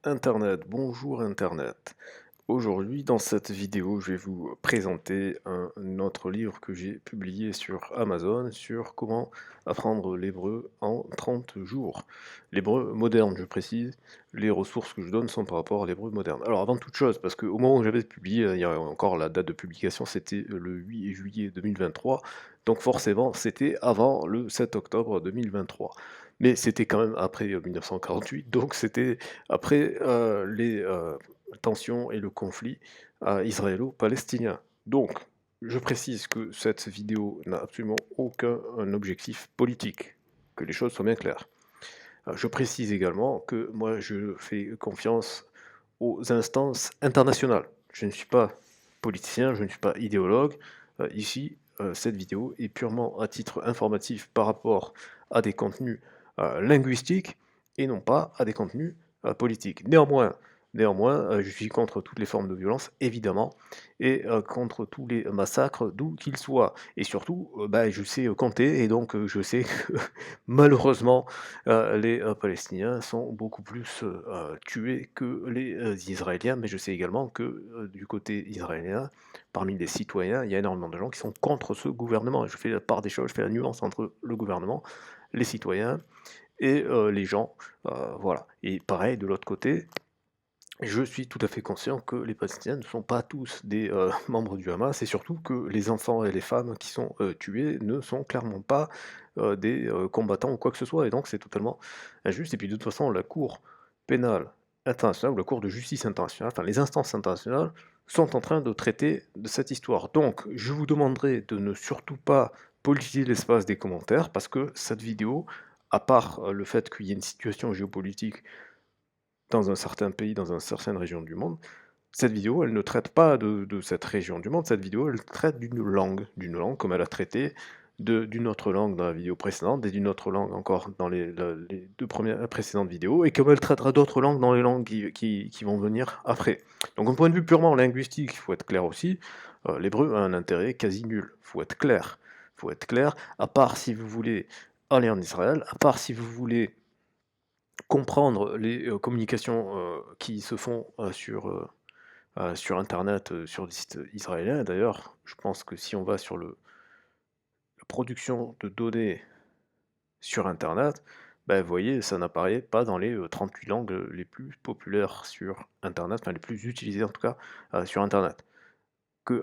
Internet, bonjour Internet. Aujourd'hui, dans cette vidéo, je vais vous présenter un autre livre que j'ai publié sur Amazon sur comment apprendre l'hébreu en 30 jours. L'hébreu moderne, je précise, les ressources que je donne sont par rapport à l'hébreu moderne. Alors avant toute chose, parce qu'au moment où j'avais publié, il y a encore la date de publication, c'était le 8 juillet 2023, donc forcément c'était avant le 7 octobre 2023. Mais c'était quand même après 1948, donc c'était après les tensions et le conflit israélo-palestinien. Donc, je précise que cette vidéo n'a absolument aucun objectif politique, que les choses soient bien claires. Je précise également que moi je fais confiance aux instances internationales. Je ne suis pas politicien, je ne suis pas idéologue. Ici, cette vidéo est purement à titre informatif par rapport à des contenus linguistiques et non pas à des contenus politiques. Néanmoins, je suis contre toutes les formes de violence, évidemment, et contre tous les massacres, d'où qu'ils soient. Et surtout, bah, je sais compter, et donc je sais que malheureusement, les Palestiniens sont beaucoup plus tués que les Israéliens, mais je sais également que du côté israélien, parmi les citoyens, il y a énormément de gens qui sont contre ce gouvernement. Je fais la part des choses, je fais la nuance entre le gouvernement, les citoyens et les gens. Voilà. Et pareil, de l'autre côté, je suis tout à fait conscient que les Palestiniens ne sont pas tous des membres du Hamas et surtout que les enfants et les femmes qui sont tués ne sont clairement pas des combattants ou quoi que ce soit, et donc c'est totalement injuste. Et puis de toute façon, la Cour pénale internationale ou la Cour de justice internationale, enfin les instances internationales, sont en train de traiter de cette histoire. Donc je vous demanderai de ne surtout pas politiser l'espace des commentaires parce que cette vidéo, à part le fait qu'il y ait une situation géopolitique dans un certain pays, dans une certaine région du monde, cette vidéo, elle ne traite pas de cette région du monde, cette vidéo, elle traite d'une langue comme elle a traité d'une autre langue dans la vidéo précédente, et d'une autre langue encore dans les deux premières précédentes vidéos, et comme elle traitera d'autres langues dans les langues qui vont venir après. Donc, d'un point de vue purement linguistique, il faut être clair aussi, l'hébreu a un intérêt quasi nul, il faut être clair, à part si vous voulez aller en Israël, à part si vous voulez comprendre les communications qui se font sur internet, sur des sites israéliens. D'ailleurs, je pense que si on va sur la production de données sur internet, bah, vous voyez, ça n'apparaît pas dans les 38 langues les plus populaires sur internet, enfin les plus utilisées en tout cas sur internet.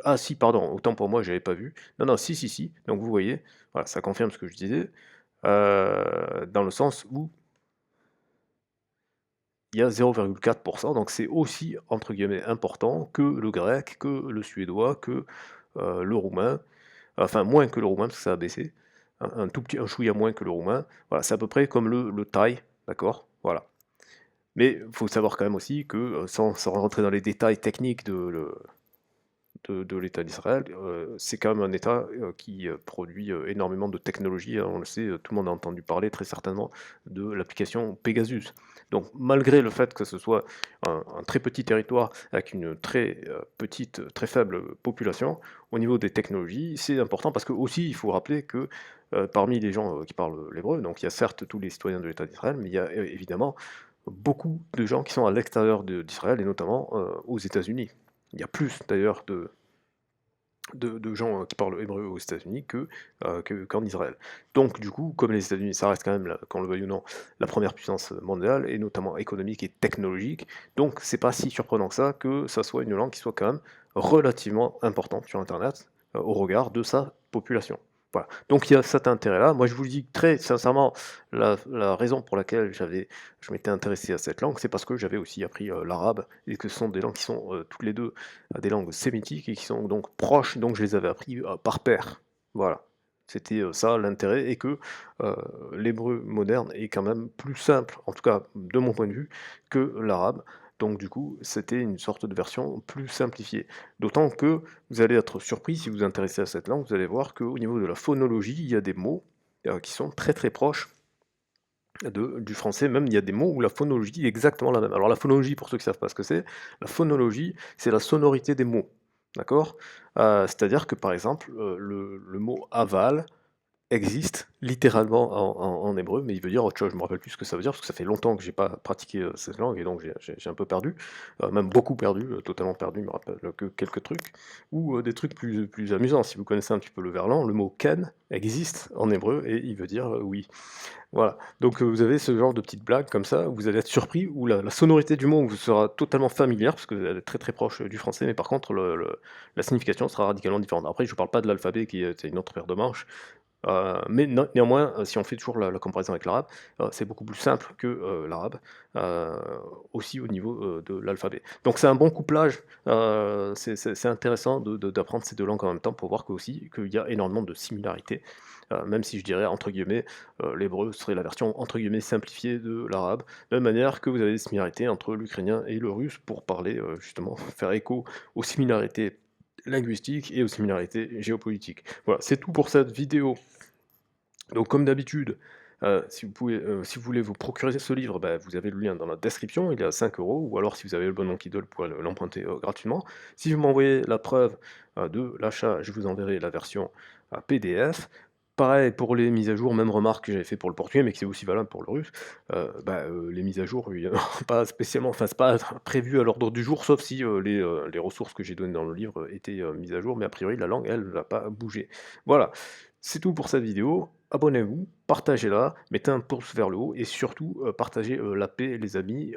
Ah si, pardon, autant pour moi, j'avais pas vu. Non, non, si, si, si. Donc vous voyez, voilà, ça confirme ce que je disais, dans le sens où il y a 0,4%, donc c'est aussi, entre guillemets, important que le grec, que le suédois, que le roumain, enfin moins que le roumain, parce que ça a baissé, un tout petit, un chouïa moins que le roumain, voilà, c'est à peu près comme le thaï, d'accord? Voilà. Mais il faut savoir quand même aussi que, sans rentrer dans les détails techniques de l'État d'Israël, c'est quand même un État qui produit énormément de technologies, hein, on le sait, tout le monde a entendu parler très certainement de l'application Pegasus. Donc malgré le fait que ce soit un très petit territoire avec une très petite, très faible population, au niveau des technologies, c'est important parce que aussi il faut rappeler que parmi les gens qui parlent l'hébreu, donc il y a certes tous les citoyens de l'État d'Israël, mais il y a évidemment beaucoup de gens qui sont à l'extérieur d'Israël et notamment aux États-Unis. Il y a plus d'ailleurs de gens qui parlent hébreu aux États-Unis qu'en Israël. Donc du coup, comme les États-Unis, ça reste quand même, qu'on le veuille ou non, la première puissance mondiale, et notamment économique et technologique, donc c'est pas si surprenant que ça soit une langue qui soit quand même relativement importante sur Internet au regard de sa population. Voilà. Donc il y a cet intérêt-là. Moi je vous le dis très sincèrement, la raison pour laquelle je m'étais intéressé à cette langue, c'est parce que j'avais aussi appris l'arabe, et que ce sont des langues qui sont toutes les deux des langues sémitiques et qui sont donc proches, donc je les avais appris par pair. Voilà. C'était ça l'intérêt, et que l'hébreu moderne est quand même plus simple, en tout cas de mon point de vue, que l'arabe. Donc du coup, c'était une sorte de version plus simplifiée. D'autant que vous allez être surpris, si vous vous intéressez à cette langue, vous allez voir qu'au niveau de la phonologie, il y a des mots qui sont très très proches du français. Même il y a des mots où la phonologie est exactement la même. Alors la phonologie, pour ceux qui ne savent pas ce que c'est, la phonologie, c'est la sonorité des mots. D'accord? C'est-à-dire que par exemple, le mot aval existe littéralement en hébreu, mais il veut dire autre chose. Je me rappelle plus ce que ça veut dire, parce que ça fait longtemps que j'ai pas pratiqué, cette langue et donc j'ai un peu perdu, même beaucoup perdu, totalement perdu, je me rappelle que quelques trucs ou des trucs plus amusants. Si vous connaissez un petit peu le verlan, le mot «ken» existe en hébreu et il veut dire, «oui». Voilà, donc vous avez ce genre de petites blagues comme ça, où vous allez être surpris, où la sonorité du mot vous sera totalement familière, parce qu'elle est très, très proche, du français, mais par contre la signification sera radicalement différente. Après je vous parle pas de l'alphabet qui est c'est une autre paire de manches, mais néanmoins, si on fait toujours la comparaison avec l'arabe, c'est beaucoup plus simple que, l'arabe, heu, aussi au niveau, de l'alphabet. Donc c'est un bon couplage, c'est intéressant d'apprendre ces 2 langues en même temps pour voir qu'aussi qu'il y a énormément de similarités, même si je dirais entre guillemets, l'hébreu serait la version entre guillemets «simplifiée» de l'arabe. De la même manière que vous avez des similarités entre l'ukrainien et le russe pour parler, justement faire écho aux similarités linguistiques et aux similarités géopolitiques. Voilà, c'est tout pour cette vidéo. Donc comme d'habitude, si vous voulez vous procurer ce livre, bah, vous avez le lien dans la description, il est à 5 € ou alors si vous avez le bon Kindle, vous pourrez l'emprunter, gratuitement. Si vous m'envoyez la preuve, de l'achat, je vous enverrai la version, PDF. Pareil pour les mises à jour, même remarque que j'avais fait pour le portugais, mais qui est aussi valable pour le russe. Les mises à jour, il y en aura pas spécialement, enfin c'est pas prévu à l'ordre du jour, sauf si, les ressources que j'ai données dans le livre étaient, mises à jour, mais a priori la langue, elle, ne va pas bouger. Voilà. C'est tout pour cette vidéo. Abonnez-vous, partagez-la, mettez un pouce vers le haut et surtout, partagez, la paix, les amis,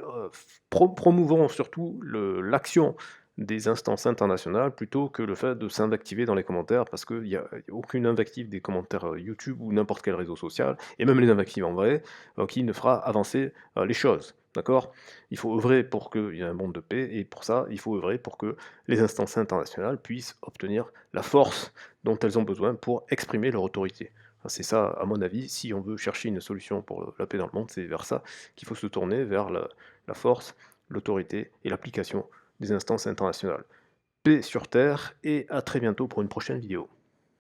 promouvons surtout l'action des instances internationales plutôt que le fait de s'invectiver dans les commentaires parce qu'il y a aucune invective des commentaires, YouTube ou n'importe quel réseau social et même les invectives en vrai, qui ne fera avancer, les choses, d'accord? Il faut œuvrer pour qu'il y ait un monde de paix et pour ça, il faut œuvrer pour que les instances internationales puissent obtenir la force dont elles ont besoin pour exprimer leur autorité. Enfin, c'est ça, à mon avis, si on veut chercher une solution pour la paix dans le monde, c'est vers ça qu'il faut se tourner, vers la force, l'autorité et l'application des instances internationales. Paix sur Terre et à très bientôt pour une prochaine vidéo.